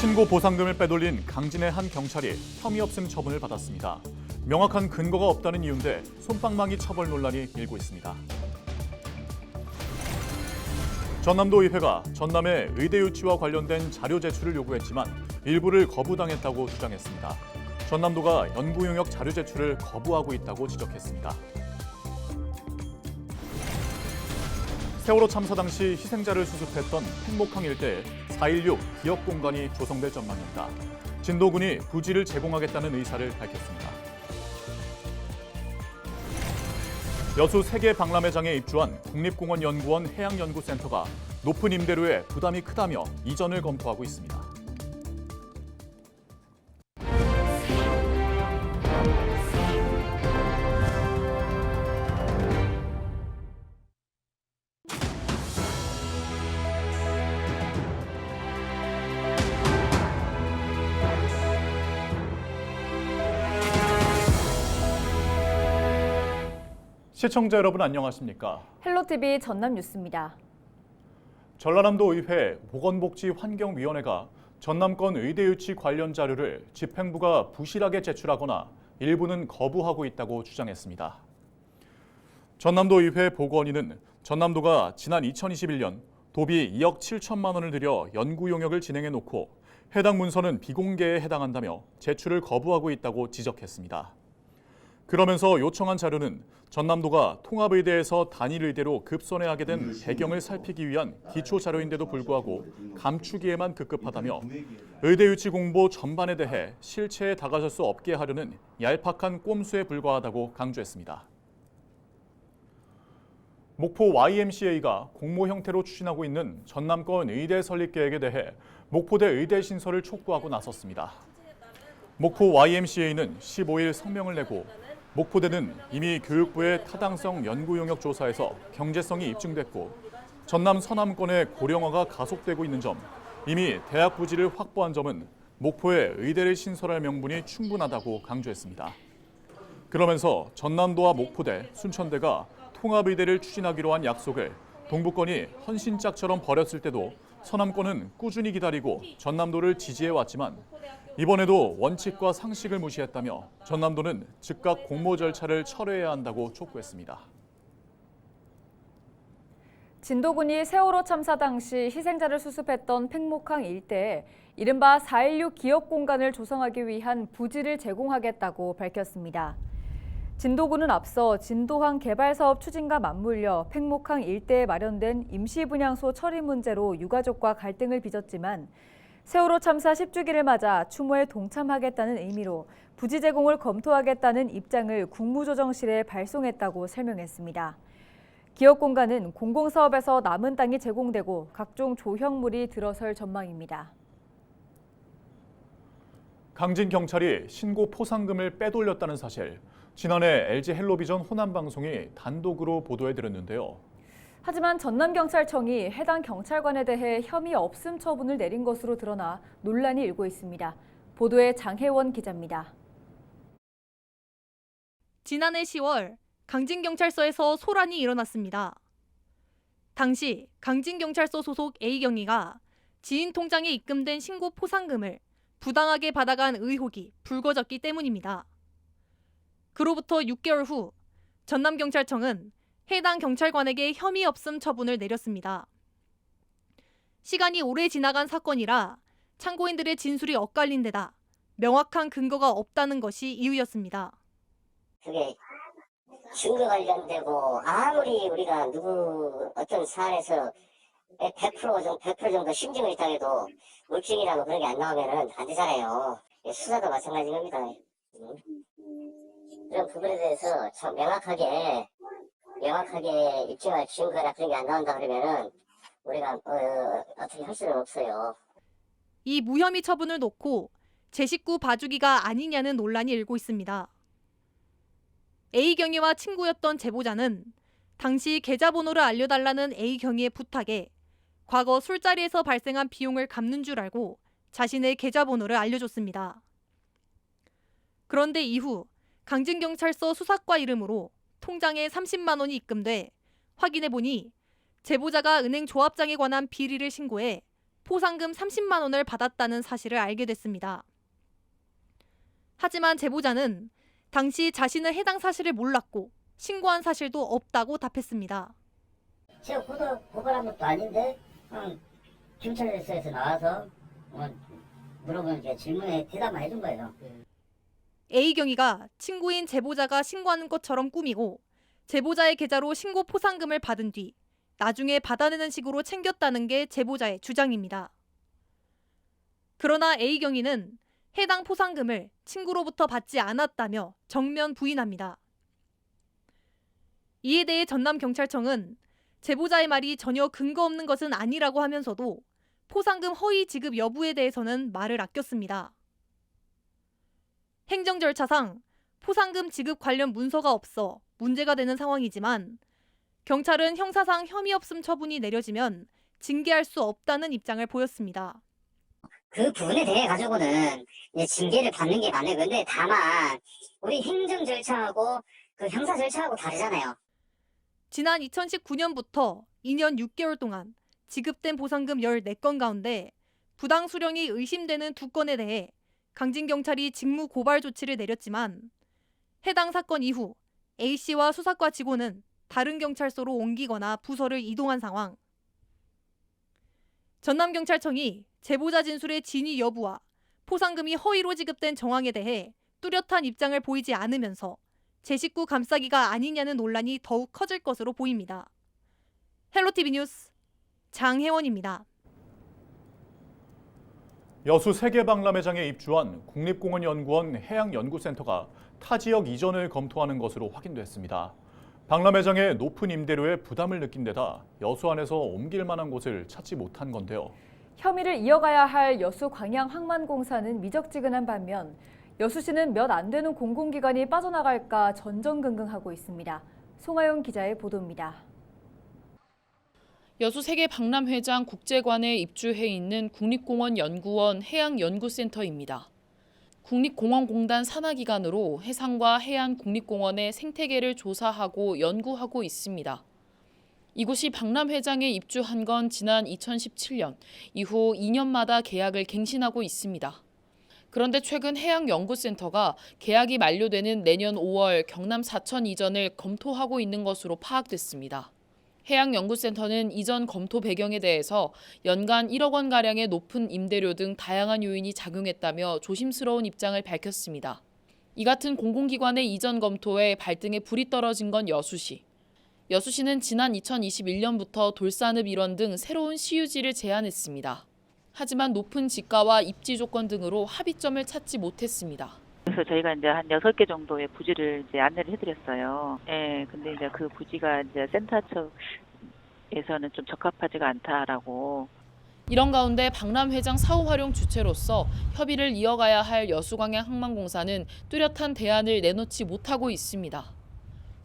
신고 보상금을 빼돌린 강진의 한 경찰이 혐의 없음 처분을 받았습니다. 명확한 근거가 없다는 이유인데 솜방망이 처벌 논란이 일고 있습니다. 전남도의회가 전남의 의대 유치와 관련된 자료 제출을 요구했지만 일부를 거부당했다고 주장했습니다. 전남도가 연구 용역 자료 제출을 거부하고 있다고 지적했습니다. 세월호 참사 당시 희생자를 수습했던 팽목항 일대에 4.16 기억 공간이 조성될 전망입니다. 진도군이 부지를 제공하겠다는 의사를 밝혔습니다. 여수 세계 박람회장에 입주한 국립공원연구원 해양연구센터가 높은 임대료에 부담이 크다며 이전을 검토하고 있습니다. 시청자 여러분 안녕하십니까? 헬로티비 전남 뉴스입니다. 전라남도 의회 보건복지환경위원회가 전남권 의대 유치 관련 자료를 집행부가 부실하게 제출하거나 일부는 거부하고 있다고 주장했습니다. 전남도 의회 보건위는 전남도가 지난 2021년 도비 2억 7천만 원을 들여 연구 용역을 진행해 놓고 해당 문서는 비공개에 해당한다며 제출을 거부하고 있다고 지적했습니다. 그러면서 요청한 자료는 전남도가 통합의대에서 단일의대로 급선회하게 된 배경을 살피기 위한 기초 자료인데도 불구하고 감추기에만 급급하다며 의대 유치 공보 전반에 대해 실체에 다가설 수 없게 하려는 얄팍한 꼼수에 불과하다고 강조했습니다. 목포 YMCA가 공모 형태로 추진하고 있는 전남권 의대 설립 계획에 대해 목포대 의대 신설을 촉구하고 나섰습니다. 목포 YMCA는 15일 성명을 내고 목포대는 이미 교육부의 타당성 연구 용역 조사에서 경제성이 입증됐고 전남 서남권의 고령화가 가속되고 있는 점, 이미 대학 부지를 확보한 점은 목포에 의대를 신설할 명분이 충분하다고 강조했습니다. 그러면서 전남도와 목포대, 순천대가 통합의대를 추진하기로 한 약속을 동부권이 헌신짝처럼 버렸을 때도 서남권은 꾸준히 기다리고 전남도를 지지해왔지만 이번에도 원칙과 상식을 무시했다며 전남도는 즉각 공모 절차를 철회해야 한다고 촉구했습니다. 진도군이 세월호 참사 당시 희생자를 수습했던 팽목항 일대에 이른바 4.16 기억 공간을 조성하기 위한 부지를 제공하겠다고 밝혔습니다. 진도군은 앞서 진도항 개발 사업 추진과 맞물려 팽목항 일대에 마련된 임시분향소 처리 문제로 유가족과 갈등을 빚었지만 세월호 참사 10주기를 맞아 추모에 동참하겠다는 의미로 부지 제공을 검토하겠다는 입장을 국무조정실에 발송했다고 설명했습니다. 기업 공간은 공공사업에서 남은 땅이 제공되고 각종 조형물이 들어설 전망입니다. 강진 경찰이 신고 포상금을 빼돌렸다는 사실, 지난해 LG 헬로비전 호남방송이 단독으로 보도해드렸는데요. 하지만 전남경찰청이 해당 경찰관에 대해 혐의 없음 처분을 내린 것으로 드러나 논란이 일고 있습니다. 보도에 장혜원 기자입니다. 지난해 10월 강진경찰서에서 소란이 일어났습니다. 당시 강진경찰서 소속 A경위가 지인 통장에 입금된 신고 포상금을 부당하게 받아간 의혹이 불거졌기 때문입니다. 그로부터 6개월 후 전남경찰청은 해당 경찰관에게 혐의 없음 처분을 내렸습니다. 시간이 오래 지나간 사건이라 참고인들의 진술이 엇갈린 데다 명확한 근거가 없다는 것이 이유였습니다. 그게 증거 관련되고 아무리 우리가 어떤 사안에서 100% 정도 심증을 있다 해도 물증이라고 그런 게 안 나오면 안 되잖아요. 수사도 마찬가지인 겁니다. 그런 부분에 대해서 참 명확하게 입증할 증거나 그런 게 안 나온다 그러면은 우리가 어떻게 할 수는 없어요. 이 무혐의 처분을 놓고 제 식구 봐주기가 아니냐는 논란이 일고 있습니다. A경위와 친구였던 제보자는 당시 계좌번호를 알려달라는 A경위의 부탁에 과거 술자리에서 발생한 비용을 갚는 줄 알고 자신의 계좌번호를 알려줬습니다. 그런데 이후 강진경찰서 수사과 이름으로 통장에 30만 원이 입금돼 확인해보니 제보자가 은행 조합장에 관한 비리를 신고해 포상금 30만 원을 받았다는 사실을 알게 됐습니다. 하지만 제보자는 당시 자신은 해당 사실을 몰랐고 신고한 사실도 없다고 답했습니다. 제가 고발한 것도 아닌데 경찰서에서 나와서 물어보는 질문에 대답만 해준 거예요. A 경위가 친구인 제보자가 신고하는 것처럼 꾸미고 제보자의 계좌로 신고 포상금을 받은 뒤 나중에 받아내는 식으로 챙겼다는 게 제보자의 주장입니다. 그러나 A 경위는 해당 포상금을 친구로부터 받지 않았다며 정면 부인합니다. 이에 대해 전남경찰청은 제보자의 말이 전혀 근거 없는 것은 아니라고 하면서도 포상금 허위 지급 여부에 대해서는 말을 아꼈습니다. 행정 절차상 포상금 지급 관련 문서가 없어 문제가 되는 상황이지만 경찰은 형사상 혐의 없음 처분이 내려지면 징계할 수 없다는 입장을 보였습니다. 그 부분에 대해 가지고는 이제 징계를 받는 게 맞는 건데, 다만 우리 행정 절차하고 그 형사 절차하고 다르잖아요. 지난 2019년부터 2년 6개월 동안 지급된 보상금 14건 가운데 부당 수령이 의심되는 2건에 대해 강진경찰이 직무 고발 조치를 내렸지만 해당 사건 이후 A씨와 수사과 직원은 다른 경찰서로 옮기거나 부서를 이동한 상황. 전남경찰청이 제보자 진술의 진위 여부와 포상금이 허위로 지급된 정황에 대해 뚜렷한 입장을 보이지 않으면서 제 식구 감싸기가 아니냐는 논란이 더욱 커질 것으로 보입니다. 헬로티비 뉴스 장혜원입니다. 여수 세계박람회장에 입주한 국립공원연구원 해양연구센터가 타 지역 이전을 검토하는 것으로 확인됐습니다. 박람회장의 높은 임대료에 부담을 느낀 데다 여수 안에서 옮길 만한 곳을 찾지 못한 건데요. 혐의를 이어가야 할 여수광양항만공사는 미적지근한 반면 여수시는 몇 안 되는 공공기관이 빠져나갈까 전전긍긍하고 있습니다. 송하영 기자의 보도입니다. 여수 세계박람회장 국제관에 입주해 있는 국립공원연구원 해양연구센터입니다. 국립공원공단 산하기관으로 해상과 해안 국립공원의 생태계를 조사하고 연구하고 있습니다. 이곳이 박람회장에 입주한 건 지난 2017년, 이후 2년마다 계약을 갱신하고 있습니다. 그런데 최근 해양연구센터가 계약이 만료되는 내년 5월 경남 사천 이전을 검토하고 있는 것으로 파악됐습니다. 해양연구센터는 이전 검토 배경에 대해서 연간 1억 원가량의 높은 임대료 등 다양한 요인이 작용했다며 조심스러운 입장을 밝혔습니다. 이 같은 공공기관의 이전 검토에 발등에 불이 떨어진 건 여수시. 여수시는 지난 2021년부터 돌산읍 일원 등 새로운 시유지를 제안했습니다. 하지만 높은 지가와 입지 조건 등으로 합의점을 찾지 못했습니다. 그래서 저희가 이제 한 6개 정도의 부지를 이제 안내를 해드렸어요. 예, 근데 이제 그 부지가 이제 센터 측에서는 좀 적합하지가 않다라고. 이런 가운데 박람회장 사후 활용 주체로서 협의를 이어가야 할 여수광양항만공사는 뚜렷한 대안을 내놓지 못하고 있습니다.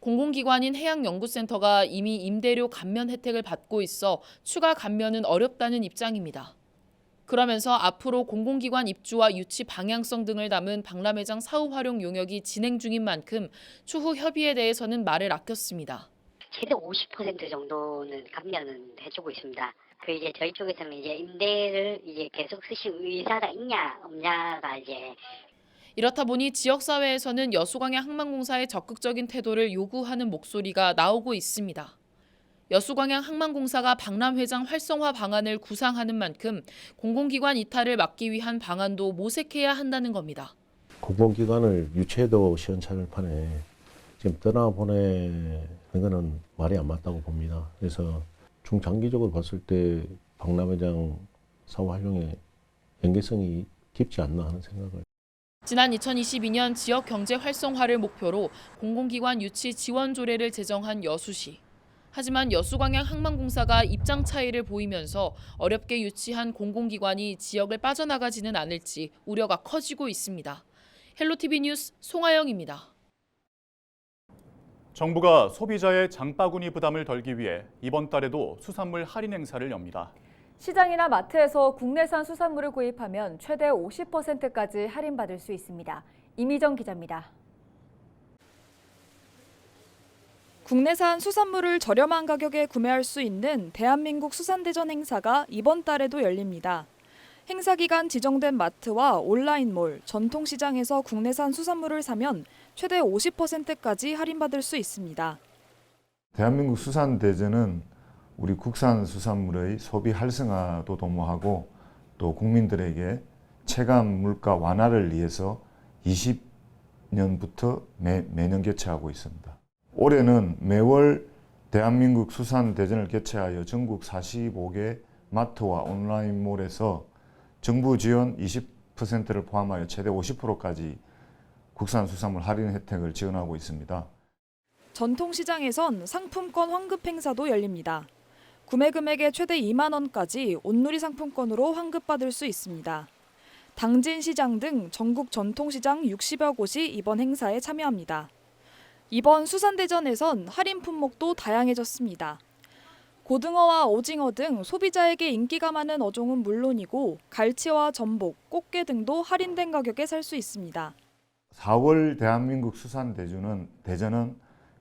공공기관인 해양연구센터가 이미 임대료 감면 혜택을 받고 있어 추가 감면은 어렵다는 입장입니다. 그러면서 앞으로 공공기관 입주와 유치 방향성 등을 담은 박람회장 사후 활용 용역이 진행 중인 만큼 추후 협의에 대해서는 말을 아꼈습니다. 최대 50% 정도는 감면은 해주고 있습니다. 그 이제 저희 쪽에서는 이제 임대를 이제 계속 쓰실 의사가 있냐 없냐가 이제. 이렇다 보니 지역사회에서는 여수광양항만공사의 적극적인 태도를 요구하는 목소리가 나오고 있습니다. 여수광양항만공사가 박람회장 활성화 방안을 구상하는 만큼 공공기관 이탈을 막기 위한 방안도 모색해야 한다는 겁니다. 공공기관을 유치해도 시원찮을 판에 지금 떠나보내는 것은 말이 안 맞다고 봅니다. 그래서 중장기적으로 봤을 때 박람회장 사후 활용의 연계성이 깊지 않나 하는 생각을. 지난 2022년 지역 경제 활성화를 목표로 공공기관 유치 지원 조례를 제정한 여수시. 하지만 여수광양항만공사가 입장 차이를 보이면서 어렵게 유치한 공공기관이 지역을 빠져나가지는 않을지 우려가 커지고 있습니다. 헬로티비 뉴스 송하영입니다. 정부가 소비자의 장바구니 부담을 덜기 위해 이번 달에도 수산물 할인 행사를 엽니다. 시장이나 마트에서 국내산 수산물을 구입하면 최대 50%까지 할인받을 수 있습니다. 이미정 기자입니다. 국내산 수산물을 저렴한 가격에 구매할 수 있는 대한민국 수산대전 행사가 이번 달에도 열립니다. 행사 기간 지정된 마트와 온라인몰, 전통시장에서 국내산 수산물을 사면 최대 50%까지 할인받을 수 있습니다. 대한민국 수산대전은 우리 국산 수산물의 소비 활성화도 도모하고 또 국민들에게 체감 물가 완화를 위해서 20년부터 매년 개최하고 있습니다. 올해는 매월 대한민국 수산대전을 개최하여 전국 45개 마트와 온라인몰에서 정부 지원 20%를 포함하여 최대 50%까지 국산 수산물 할인 혜택을 지원하고 있습니다. 전통시장에선 상품권 환급 행사도 열립니다. 구매 금액의 최대 2만 원까지 온누리 상품권으로 환급받을 수 있습니다. 당진시장 등 전국 전통시장 60여 곳이 이번 행사에 참여합니다. 이번 수산대전에선 할인 품목도 다양해졌습니다. 고등어와 오징어 등 소비자에게 인기가 많은 어종은 물론이고 갈치와 전복, 꽃게 등도 할인된 가격에 살 수 있습니다. 4월 대한민국 수산대전은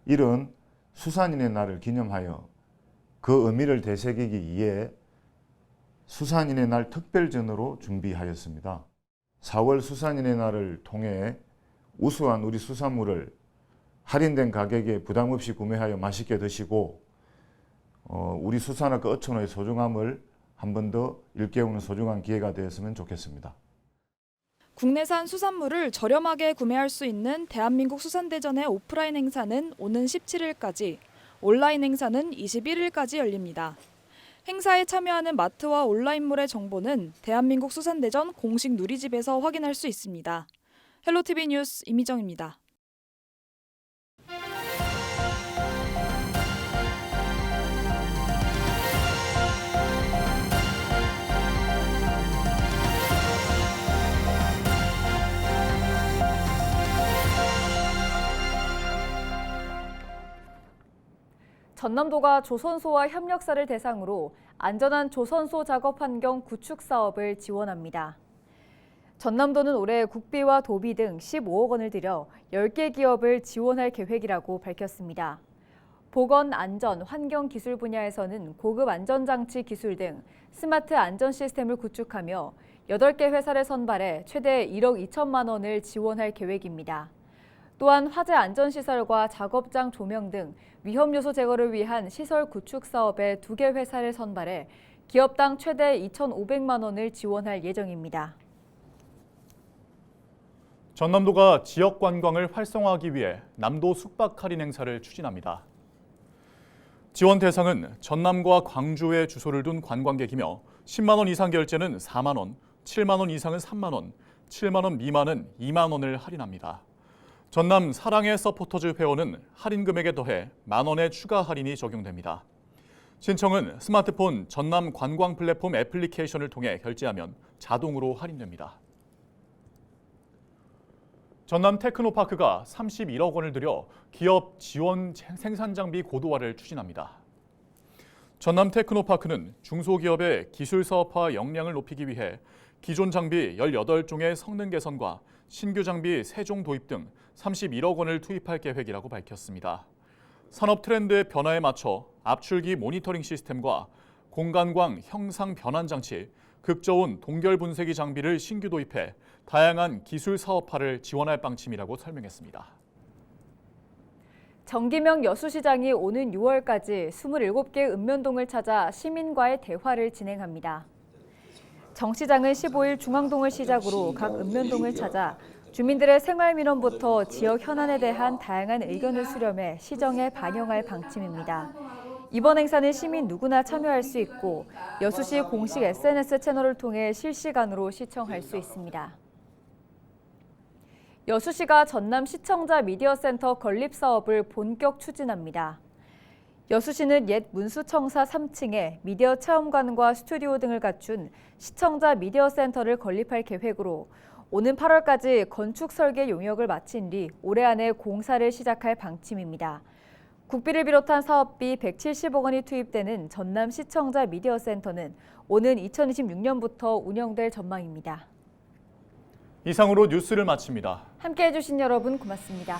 이런 수산인의 날을 기념하여 그 의미를 되새기기 위해 수산인의 날 특별전으로 준비하였습니다. 4월 수산인의 날을 통해 우수한 우리 수산물을 할인된 가격에 부담 없이 구매하여 맛있게 드시고 우리 수산업과 어촌의 소중함을 한 번 더 일깨우는 소중한 기회가 되었으면 좋겠습니다. 국내산 수산물을 저렴하게 구매할 수 있는 대한민국 수산대전의 오프라인 행사는 오는 17일까지, 온라인 행사는 21일까지 열립니다. 행사에 참여하는 마트와 온라인몰의 정보는 대한민국 수산대전 공식 누리집에서 확인할 수 있습니다. 헬로티비 뉴스 이미정입니다. 전남도가 조선소와 협력사를 대상으로 안전한 조선소 작업 환경 구축 사업을 지원합니다. 전남도는 올해 국비와 도비 등 15억 원을 들여 10개 기업을 지원할 계획이라고 밝혔습니다. 보건, 안전, 환경 기술 분야에서는 고급 안전장치 기술 등 스마트 안전 시스템을 구축하며 8개 회사를 선발해 최대 1억 2천만 원을 지원할 계획입니다. 또한 화재 안전시설과 작업장 조명 등 위험 요소 제거를 위한 시설 구축 사업에 2개 회사를 선발해 기업당 최대 2,500만 원을 지원할 예정입니다. 전남도가 지역 관광을 활성화하기 위해 남도 숙박 할인 행사를 추진합니다. 지원 대상은 전남과 광주에 주소를 둔 관광객이며 10만 원 이상 결제는 4만 원, 7만 원 이상은 3만 원, 7만 원 미만은 2만 원을 할인합니다. 전남 사랑의 서포터즈 회원은 할인 금액에 더해 만 원의 추가 할인이 적용됩니다. 신청은 스마트폰 전남 관광 플랫폼 애플리케이션을 통해 결제하면 자동으로 할인됩니다. 전남 테크노파크가 31억 원을 들여 기업 지원 생산 장비 고도화를 추진합니다. 전남 테크노파크는 중소기업의 기술 사업화 역량을 높이기 위해 기존 장비 18종의 성능 개선과 신규 장비 3종 도입 등 31억 원을 투입할 계획이라고 밝혔습니다. 산업 트렌드의 변화에 맞춰 압출기 모니터링 시스템과 공간광 형상 변환 장치, 극저온 동결 분쇄기 장비를 신규 도입해 다양한 기술 사업화를 지원할 방침이라고 설명했습니다. 정기명 여수시장이 오는 6월까지 27개 읍면동을 찾아 시민과의 대화를 진행합니다. 정 시장은 15일 중앙동을 시작으로 각 읍면동을 찾아 주민들의 생활민원부터 지역 현안에 대한 다양한 의견을 수렴해 시정에 반영할 방침입니다. 이번 행사는 시민 누구나 참여할 수 있고 여수시 공식 SNS 채널을 통해 실시간으로 시청할 수 있습니다. 여수시가 전남 시청자 미디어 센터 건립 사업을 본격 추진합니다. 여수시는 옛 문수청사 3층에 미디어 체험관과 스튜디오 등을 갖춘 시청자 미디어 센터를 건립할 계획으로 오는 8월까지 건축 설계 용역을 마친 뒤 올해 안에 공사를 시작할 방침입니다. 국비를 비롯한 사업비 170억 원이 투입되는 전남 시청자 미디어 센터는 오는 2026년부터 운영될 전망입니다. 이상으로 뉴스를 마칩니다. 함께해 주신 여러분 고맙습니다.